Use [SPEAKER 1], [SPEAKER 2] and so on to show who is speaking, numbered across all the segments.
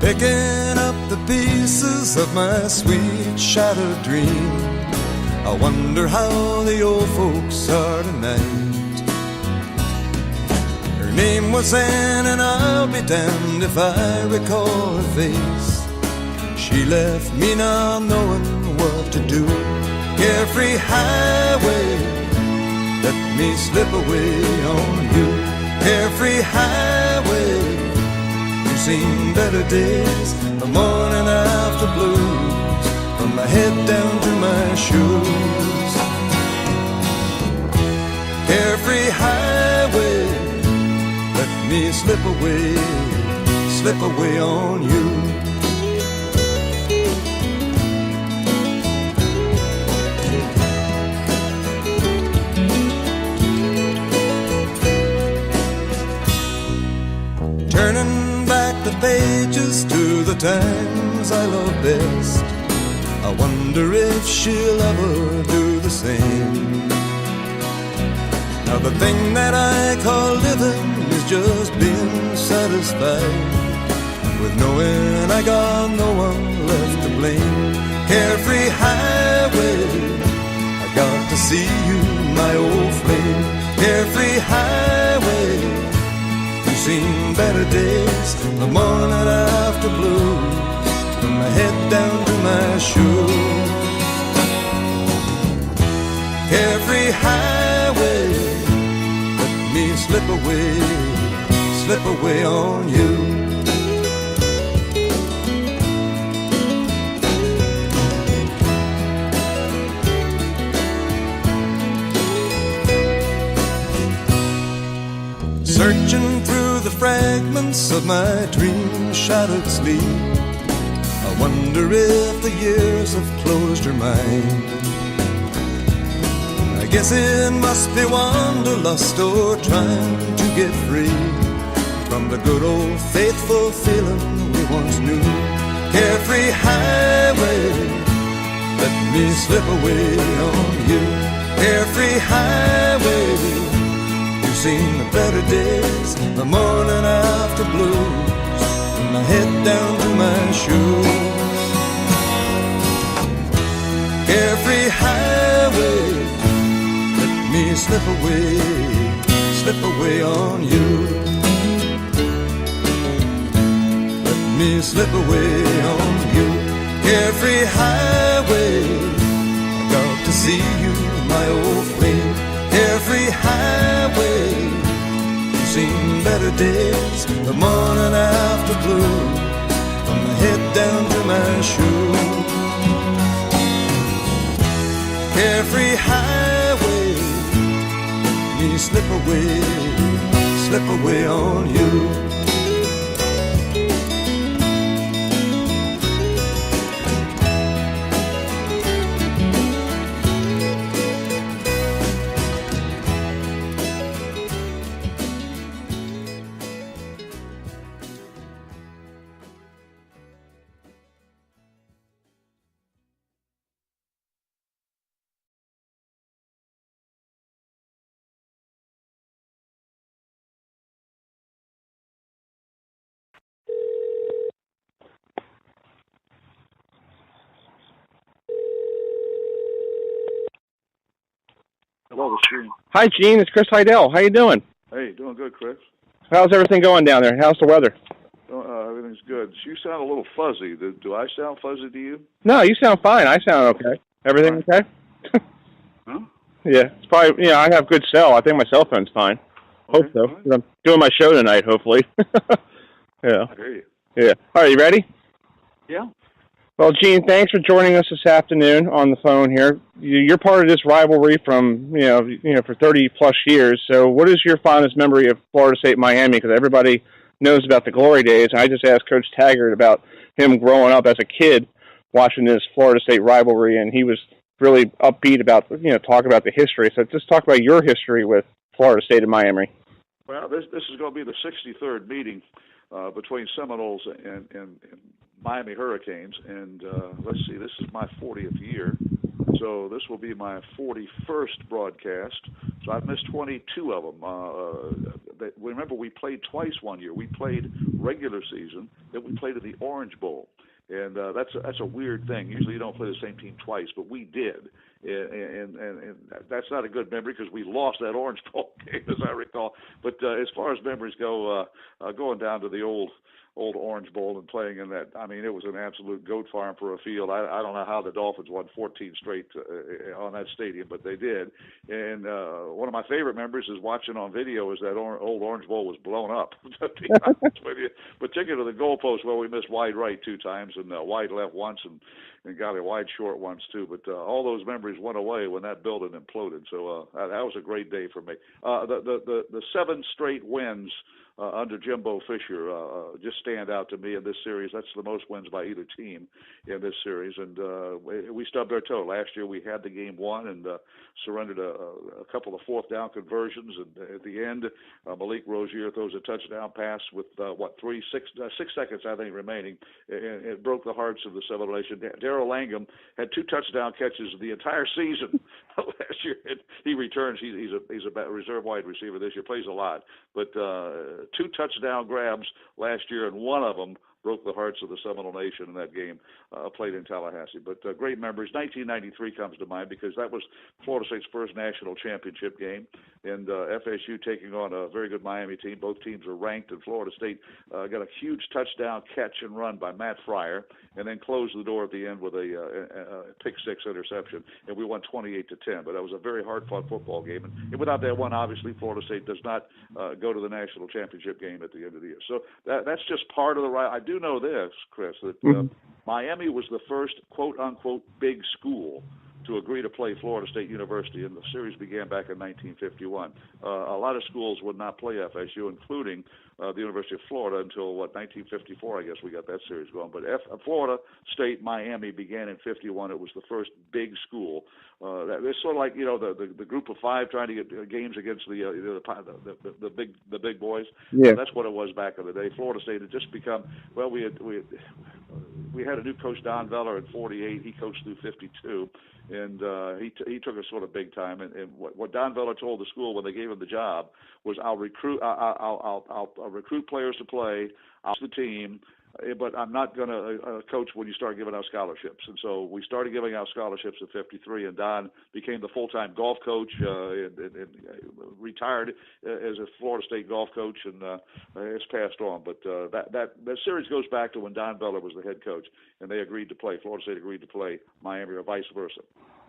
[SPEAKER 1] Picking up the pieces of my sweet shattered dream. I wonder how the old folks are tonight. Her name was Anne, and I'll be damned if I recall her face. She left me not knowing what to do. Carefree highway, let me slip away on you. Carefree highway, you've seen better days, the morning after blues, from my head down to my shoes. Carefree highway, let me slip away on you. Turning back the pages to the times I love best, I wonder if she'll ever do the same. Now the thing that I call living is just being satisfied with knowing I got no one left to blame. Carefree highway, I got to see you, my old flame. Carefree highway, seen better days, the morning after blues, from my head down to my shoes. Carefree highway, let me slip away on you. Searching through the fragments of my dream-shattered sleep, I wonder if the years have closed her mind. I guess it must be wanderlust or trying to get free from the good old faithful feeling we once knew. Carefree highway, let me slip away on you. Carefree highway, seen the better days, the morning after blues, from my head down to my shoes. Carefree highway, let me slip away on you. Let me slip away on you. Carefree highway, I got to see you, my old flame. Carefree highway, you've seen better days, the morning after blues, from my head down to my shoes. Carefree highway, let me slip away on you.
[SPEAKER 2] Hello, this is Gene.
[SPEAKER 3] Hi, Gene. It's Chris Heidel. How you doing?
[SPEAKER 2] Hey, doing good, Chris.
[SPEAKER 3] How's everything going down there? How's the weather?
[SPEAKER 2] Everything's good. You sound a little fuzzy. Do I sound fuzzy to you?
[SPEAKER 3] No, you sound fine. I sound okay. Everything okay?
[SPEAKER 2] Huh?
[SPEAKER 3] Yeah, it's probably, I have good cell. I think my cell phone's fine.
[SPEAKER 2] Okay,
[SPEAKER 3] Hope so.
[SPEAKER 2] right.
[SPEAKER 3] I'm doing my show tonight, hopefully. Yeah.
[SPEAKER 2] I hear you.
[SPEAKER 3] Yeah. All right, you ready?
[SPEAKER 2] Yeah.
[SPEAKER 3] Well, Gene, thanks for joining us this afternoon on the phone here. You're part of this rivalry from, for 30 plus years. So what is your fondest memory of Florida State Miami? Because everybody knows about the glory days. I just asked Coach Taggart about him growing up as a kid watching this Florida State rivalry, and he was really upbeat about, talk about the history. So just talk about your history with Florida State and Miami.
[SPEAKER 2] Well, this is going to be the 63rd meeting between Seminoles and Miami Hurricanes, and let's see, this is my 40th year. So this will be my 41st broadcast. So I've missed 22 of them. Remember, we played twice one year. We played regular season, then we played at the Orange Bowl. And that's a weird thing. Usually you don't play the same team twice, but we did. And that's not a good memory because we lost that Orange Bowl game, as I recall. But as far as memories go, going down to the old Orange Bowl and playing in that, I mean, it was an absolute goat farm for a field. I don't know how the Dolphins won 14 straight on that stadium, but they did. And one of my favorite memories is watching on video is that old Orange Bowl was blown up. Particularly the goalpost where we missed wide right 2 times and wide left once and got a wide short once too. But all those memories went away when that building imploded. So that was a great day for me. The 7 straight wins under Jimbo Fisher just stand out to me in this series. That's the most wins by either team in this series. And we stubbed our toe. Last year we had the game won and surrendered a couple of fourth down conversions. And at the end, Malik Rozier throws a touchdown pass with, 6 seconds, I think, remaining. And it broke the hearts of the Seminole Nation. Darrell Langham had 2 touchdown catches the entire season last year. And he returns. He's a reserve wide receiver this year, plays a lot. But 2 touchdown grabs last year, and one of them broke the hearts of the Seminole Nation in that game played in Tallahassee. But great memories. 1993 comes to mind because that was Florida State's first national championship game, and FSU taking on a very good Miami team. Both teams were ranked, and Florida State got a huge touchdown catch and run by Matt Fryer, and then closed the door at the end with a pick 6 interception, and we won 28-10. But that was a very hard-fought football game, and without that one, obviously, Florida State does not go to the national championship game at the end of the year. So that's just part of the ride. I do know this, Chris, that Miami was the first quote-unquote big school to agree to play Florida State University, and the series began back in 1951. A lot of schools would not play FSU, including the University of Florida, until, 1954, I guess we got that series going. But Florida State Miami began in 51. It was the first big school. It's sort of like, the group of 5 trying to get games against the big boys.
[SPEAKER 3] Yeah.
[SPEAKER 2] That's what it was back in the day. Florida State had just become, we had a new coach, Don Veller, in 48. He coached through 52. And he took us sort of big time. And what Don Veller told the school when they gave him the job was, I'll recruit players to play, I'll the team, but I'm not going to coach when you start giving out scholarships. And so we started giving out scholarships at 53, and Don became the full-time golf coach and retired as a Florida State golf coach and has passed on. But that series goes back to when Don Veller was the head coach, and they agreed to play. Florida State agreed to play Miami, or vice versa.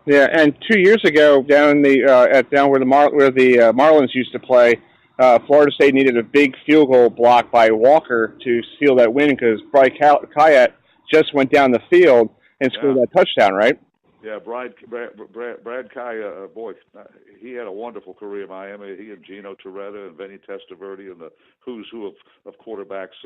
[SPEAKER 3] Yeah, and 2 years ago, down where the Marlins used to play, Florida State needed a big field goal block by Walker to seal that win because Brad Kayat just went down the field and scored that touchdown, right?
[SPEAKER 2] Yeah, Brad Kaya, boy, he had a wonderful career in Miami. He and Gino Torretta and Vinny Testaverde and the who's who of quarterbacks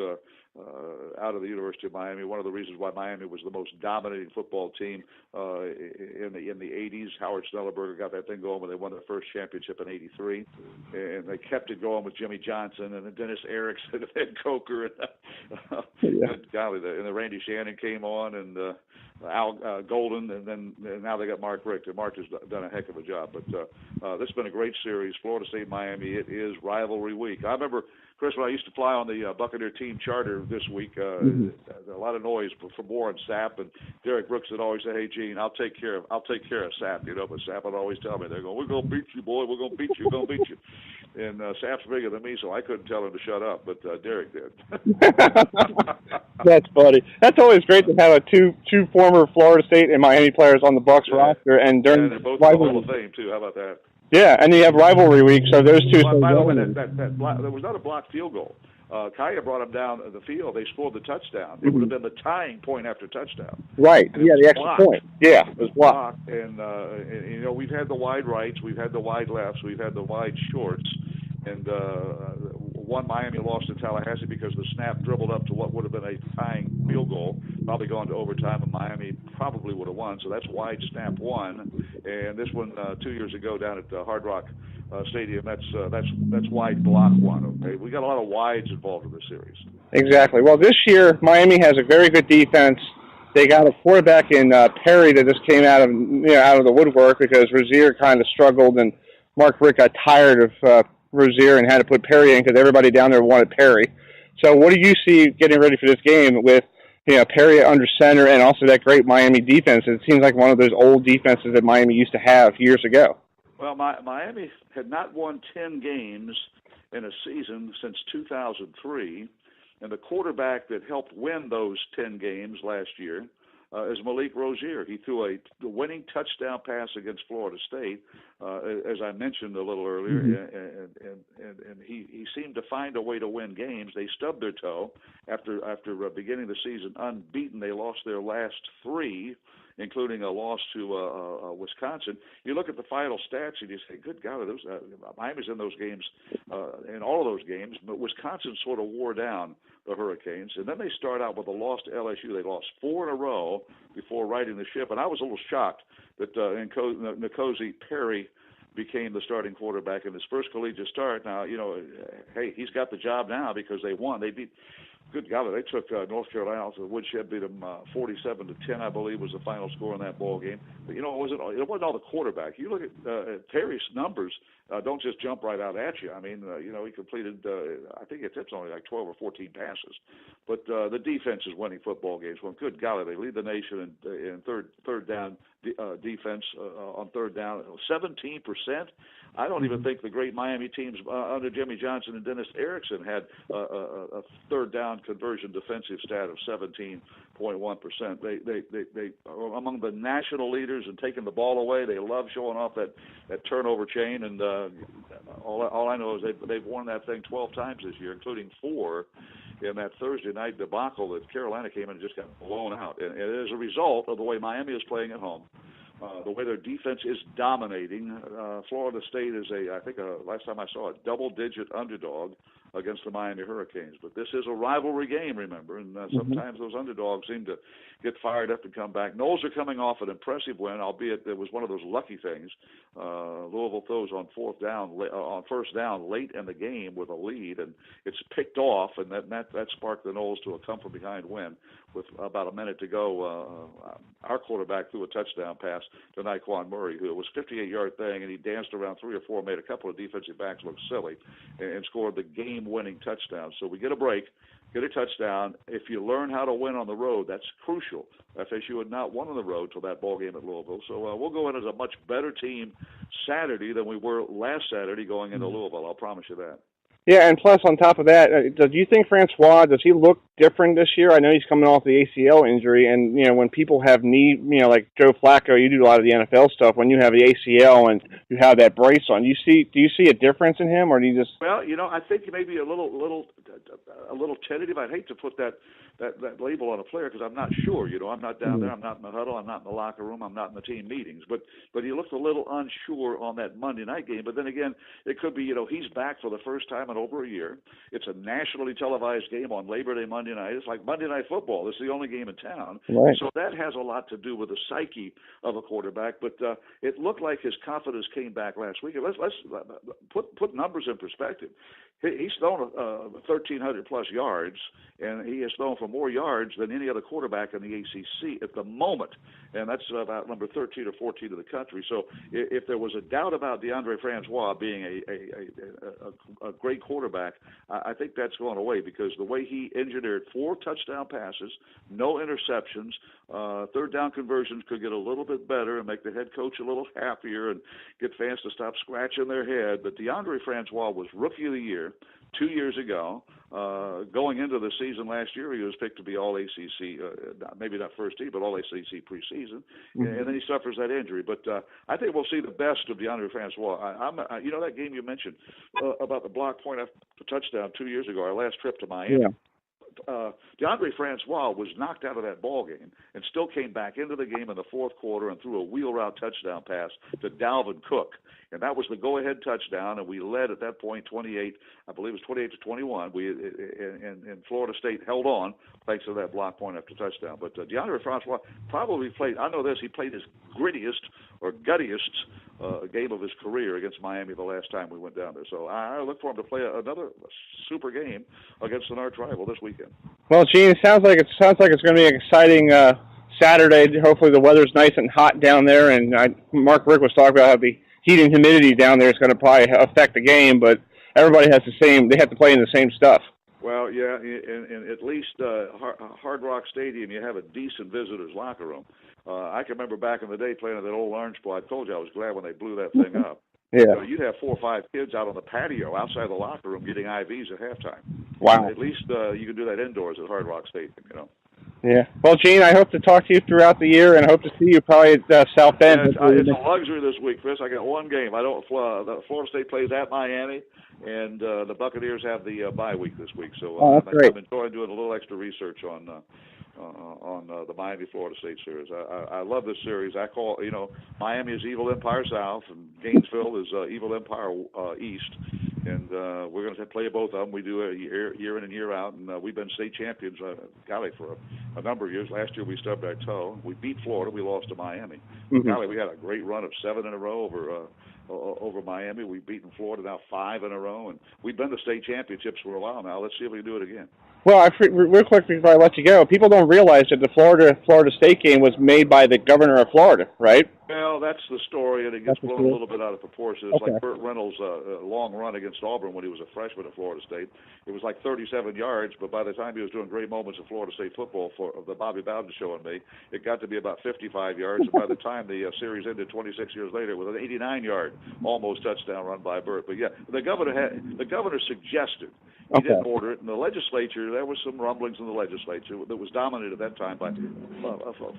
[SPEAKER 2] out of the University of Miami. One of the reasons why Miami was the most dominating football team in the 80s. Howard Schnellenberger got that thing going when they won their first championship in '83, and they kept it going with Jimmy Johnson and Dennis Erickson and Ed Coker and golly, and the Randy Shannon came on and Al Golden, and now they got Mark Richt. And Mark has done a heck of a job. But this has been a great series, Florida State Miami. It is rivalry week. I remember, Chris, when I used to fly on the Buccaneer team charter this week, a lot of noise from Warren Sapp, and Derek Brooks would always say, "Hey, Gene, I'll take care of Sapp." But Sapp would always tell me, "They're going, we're going to beat you, boy. We're going to beat you. We're going to beat you." And Sapp's bigger than me, so I couldn't tell him to shut up, but Derek did.
[SPEAKER 3] That's funny. That's always great to have two former Florida State and Miami players on the Bucs roster, and during
[SPEAKER 2] they're both in the Hall of Fame too. How about that?
[SPEAKER 3] Yeah, and you have rivalry week, so those two.
[SPEAKER 2] Well, by the way, that block, there was not a blocked field goal. Kaya brought him down the field. They scored the touchdown. It would have been the tying point after touchdown.
[SPEAKER 3] Right.
[SPEAKER 2] And
[SPEAKER 3] yeah, the extra point. Yeah, it was blocked.
[SPEAKER 2] And we've had the wide rights, we've had the wide lefts, we've had the wide shorts, and one Miami lost in Tallahassee because the snap dribbled up to what would have been a tying field goal, probably gone to overtime, and Miami probably would have won. So that's wide snap one. And this one 2 years ago down at Hard Rock Stadium, that's wide block one. Okay, we got a lot of wides involved in this series.
[SPEAKER 3] Exactly. Well, this year Miami has a very good defense. they got a quarterback in Perry that just came out of the woodwork because Rozier kind of struggled, and Mark Richt got tired of Rozier and had to put Perry in because everybody down there wanted Perry. So what do you see getting ready for this game with Perry under center and also that great Miami defense? It seems like one of those old defenses that Miami used to have years ago.
[SPEAKER 2] Well, Miami had not won 10 games in a season since 2003, and the quarterback that helped win those 10 games last year is Malik Rozier. He threw a winning touchdown pass against Florida State, as I mentioned a little earlier, and he seemed to find a way to win games. They stubbed their toe after beginning the season unbeaten. They lost their last 3, including a loss to Wisconsin. You look at the final stats and you say, good golly, Miami's in those games, in all of those games, but Wisconsin sort of wore down the Hurricanes. And then they start out with a loss to LSU. They lost 4 in a row before righting the ship. And I was a little shocked that N'Kosi Perry became the starting quarterback in his first collegiate start. Now, hey, he's got the job now because they won. They beat, good golly, they took North Carolina out to the woodshed, beat them 47-10, I believe, was the final score in that ball game. But it wasn't all the quarterback. You look at Perry's numbers, don't just jump right out at you. I mean, he completed, I think it's only like 12 or 14 passes. But the defense is winning football games. Well, good golly, they lead the nation in third down defense on third down. 17%. I don't even think the great Miami teams under Jimmy Johnson and Dennis Erickson had a third down conversion defensive stat of 17.1%. They are among the national leaders in taking the ball away. They love showing off that turnover chain, and all I know is they've won that thing 12 times this year, including 4 in that Thursday night debacle that Carolina came in and just got blown out. And as a result of the way Miami is playing at home, the way their defense is dominating, Florida State is last time I saw a double-digit underdog against the Miami Hurricanes. But this is a rivalry game, remember, and sometimes those underdogs seem to get fired up and come back. Noles are coming off an impressive win, albeit it was one of those lucky things. Louisville throws on first down late in the game with a lead, and it's picked off, and that sparked the Noles to a come-from-behind win with about a minute to go. Our quarterback threw a touchdown pass to Naquan Murray, who was a 58-yard thing, and he danced around 3 or 4, made a couple of defensive backs look silly, and scored the game-winning touchdown. So we get a break, get a touchdown. If you learn how to win on the road, that's crucial. FSU had not won on the road till that ball game at Louisville. So we'll go in as a much better team Saturday than we were last Saturday going into Louisville. I'll promise you that.
[SPEAKER 3] Yeah, and plus on top of that, do you think Francois, does he look different this year? I know he's coming off the ACL injury, and when people have knee, like Joe Flacco, you do a lot of the NFL stuff. When you have the ACL and you have that brace on, do you see a difference in him, or do you just?
[SPEAKER 2] Well, I think maybe a little tentative. I'd hate to put that label on a player because I'm not sure. I'm not down there. I'm not in the huddle. I'm not in the locker room. I'm not in the team meetings. But he looked a little unsure on that Monday night game. But then again, it could be he's back for the first time in over a year. It's a nationally televised game on Labor Day Monday night. It's like Monday Night Football. It's the only game in town.
[SPEAKER 3] Right.
[SPEAKER 2] So that has a lot to do with the psyche of a quarterback. But it looked like his confidence came back last week. Let's put numbers in perspective. He's thrown 1,300 plus yards, and he has thrown for more yards than any other quarterback in the ACC at the moment, and that's about number 13 or 14 of the country. So if there was a doubt about DeAndre Francois being a great quarterback, I think that's gone away because the way he engineered 4 touchdown passes, no interceptions, third down conversions could get a little bit better and make the head coach a little happier and get fans to stop scratching their head. But DeAndre Francois was Rookie of the Year 2 years ago. Going into the season last year, he was picked to be all ACC, maybe not first team, but all ACC preseason, and then he suffers that injury. But I think we'll see the best of DeAndre Francois. That game you mentioned about the block point after touchdown 2 years ago, our last trip to Miami.
[SPEAKER 3] Yeah.
[SPEAKER 2] DeAndre Francois was knocked out of that ball game and still came back into the game in the fourth quarter and threw a wheel route touchdown pass to Dalvin Cook. And that was the go-ahead touchdown, and we led at that point 28, I believe it was 28-21. And Florida State held on thanks to that block point after touchdown. But DeAndre Francois probably played, I know this, he played his grittiest or guttiest game of his career against Miami the last time we went down there. So I look for him to play another super game against an arch rival this weekend.
[SPEAKER 3] Well, Gene, it sounds like it's going to be an exciting Saturday, hopefully the weather's nice and hot down there. And Mark Rick was talking about how the heat and humidity down there is going to probably affect the game, but everybody has the same. They have to play in the same stuff.
[SPEAKER 2] Well, yeah, in at least Hard Rock Stadium, you have a decent visitors' locker room. I can remember back in the day playing at that old Orange Bowl. I told you I was glad when they blew that thing up.
[SPEAKER 3] Yeah.
[SPEAKER 2] You know, you'd have 4 or 5 kids out on the patio outside the locker room getting IVs at halftime.
[SPEAKER 3] Wow.
[SPEAKER 2] At least you can do that indoors at Hard Rock Stadium, you know.
[SPEAKER 3] Yeah. Well, Gene, I hope to talk to you throughout the year, and I hope to see you probably at South Bend.
[SPEAKER 2] Yeah, it's a luxury this week, Chris. I got one game. Florida State plays at Miami, and the Buccaneers have the bye week this week. So
[SPEAKER 3] that's great.
[SPEAKER 2] I'm enjoying doing a little extra research on the Miami-Florida State series. I love this series. I call, Miami is Evil Empire South, and Gainesville is Evil Empire East. And we're going to play both of them. We do it year in and year out, and we've been state champions, for a number of years. Last year we stubbed our toe. We beat Florida. We lost to Miami.
[SPEAKER 3] Mm-hmm.
[SPEAKER 2] We had a great run of 7 in a row over Miami. We've beaten Florida now 5 in a row, and we've been to state championships for a while now. Let's see if we can do it again.
[SPEAKER 3] Well, real quick before I let you go, people don't realize that the Florida State game was made by the governor of Florida, right?
[SPEAKER 2] Well, that's the story, and it gets blown a little bit out of proportion. It's like Burt Reynolds' long run against Auburn when he was a freshman at Florida State. It was like 37 yards, but by the time he was doing great moments of Florida State football for the Bobby Bowden show and me, it got to be about 55 yards, and by the time the series ended 26 years later, it was an 89-yard almost touchdown run by Burt. But yeah, the governor suggested. He didn't order it, and the legislature, there was some rumblings in the legislature that was dominated at that time by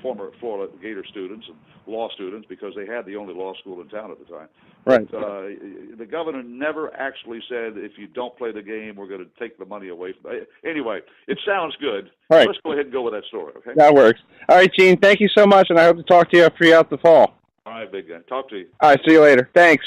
[SPEAKER 2] former Florida Gator students and law students because they had the only law school in town at the time.
[SPEAKER 3] Right.
[SPEAKER 2] But, the governor never actually said, if you don't play the game, we're going to take the money away from it. Anyway, it sounds good.
[SPEAKER 3] All right.
[SPEAKER 2] Let's go ahead and go with that story, okay?
[SPEAKER 3] That works. All right, Gene, thank you so much, and I hope to talk to you throughout the fall.
[SPEAKER 2] All right, big guy. Talk to you.
[SPEAKER 3] All right, see you later. Thanks.